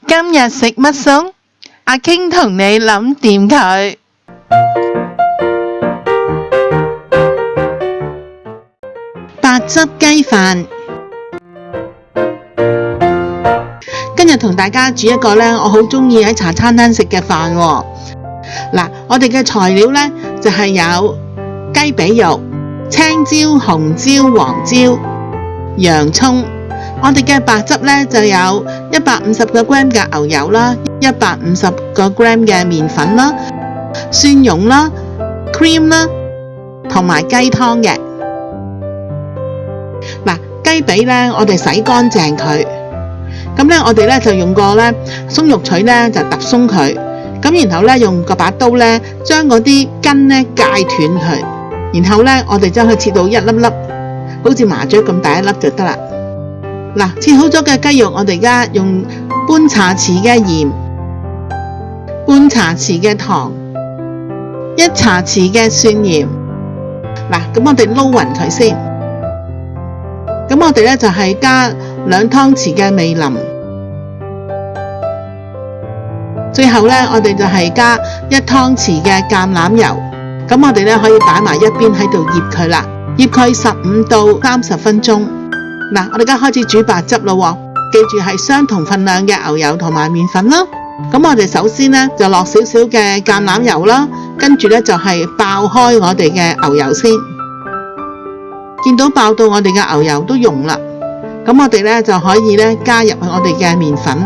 今日食乜餸？阿傾同你諗掂佢。白汁雞飯。今日同大家煮一個呢，我好鍾意喺茶餐廳食嘅飯喎。嗱，我哋嘅材料呢，就係有雞髀肉、青椒、紅椒、黃椒、洋葱。我哋嘅白汁呢，就有150個 gram 嘅牛油啦，150個 gram 嘅麵粉啦，蒜蓉啦、cream 啦，同埋雞湯嘅。嗱，雞髀呢，我哋洗乾淨佢，咁呢，我哋呢，就用個呢鬆肉錘呢，就揼鬆佢，咁然後呢，用個把刀呢，將嗰啲筋呢戒斷佢，然後呢，我哋將佢切到一粒粒，好似麻雀咁大一粒就得啦。嗱，切好咗嘅雞肉，我哋而家用半茶匙嘅鹽、半茶匙嘅糖、1茶匙嘅蒜鹽。嗱，咁我哋撈勻佢先。咁我哋呢，就係加2湯匙嘅味淋，最後呢，我哋就係加1湯匙嘅橄欖油。咁我哋呢，可以擺埋一邊喺度醃佢啦，醃佢15到30分鐘。嗱，我哋而家開始煮白汁咯喎，記住係相同份量嘅牛油同埋麵粉啦。咁我哋首先呢，就落少少嘅橄欖油啦，跟住呢，就係爆開我哋嘅牛油先。見到爆到我哋嘅牛油都溶啦，咁我哋呢，就可以呢，加入去我哋嘅麵粉，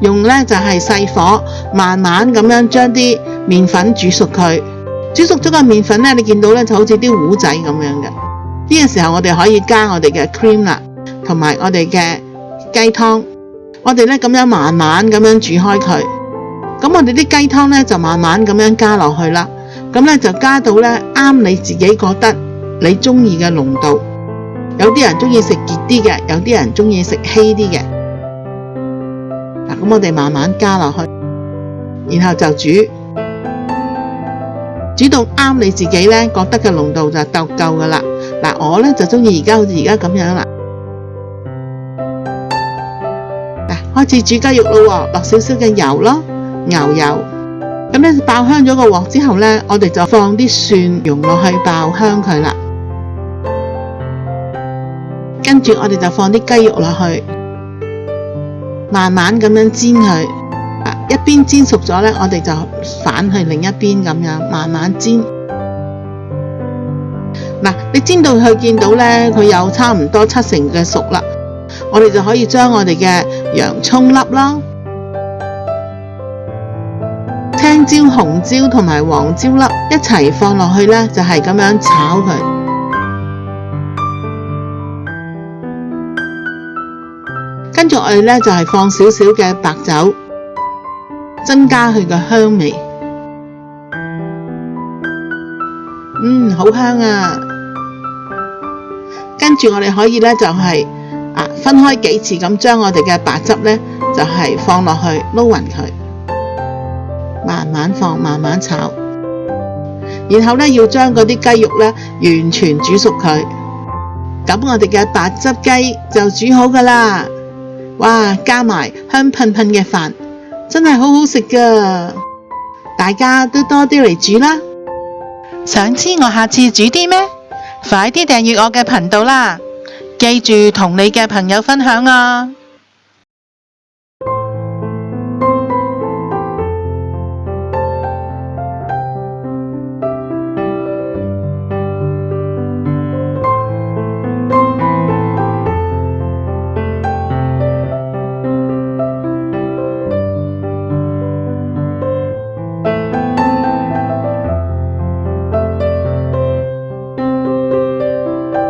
用呢，就係細火慢慢咁樣將啲麵粉煮熟佢。煮熟咗個麵粉呢，你見到呢，就好似啲糊仔咁樣嘅。呢個時候我哋可以加我哋嘅 cream 啦，同埋我哋嘅雞湯。我哋呢，咁樣慢慢咁樣煮開佢。咁我哋啲雞湯呢，就慢慢咁樣加落去啦。咁呢，就加到呢啱你自己覺得你中意嘅濃度。有啲人中意食結啲嘅，有啲人中意食稀啲嘅。嗱，咁我哋慢慢加落去，然後就煮到啱你自己呢覺得嘅濃度就夠噶啦。嗱，我呢就中意而家好似而家咁樣啦。嗱，開始煮雞肉咯喎，落少少嘅油咯，牛油。咁呢爆香咗個鑊之後呢，我哋就放啲蒜蓉落去爆香佢啦。跟住我哋就放啲雞肉落去，慢慢咁樣煎佢。一邊煎熟咗呢，我哋就反去另一邊咁樣慢慢煎。嗱，你煎到佢見到呢，佢有差唔多70%嘅熟啦，我哋就可以將我哋嘅洋葱粒啦、青椒、紅椒同埋黃椒粒一齊放落去呢，就係咁樣炒佢。跟住我哋呢，就係放少少嘅白酒，增加佢嘅香味。好香啊！跟住我哋可以呢，就係分開幾次咁將我哋嘅白汁呢，就係放落去撈勻佢，慢慢放，慢慢炒。然後呢，要將嗰啲雞肉呢，完全煮熟佢。咁我哋嘅白汁雞就煮好噶啦。哇！加埋香噴噴嘅飯，真係好好食噶。大家都多啲嚟煮啦。想知我下次煮啲咩？快啲訂閱我嘅頻道啦！記住同你嘅朋友分享啊！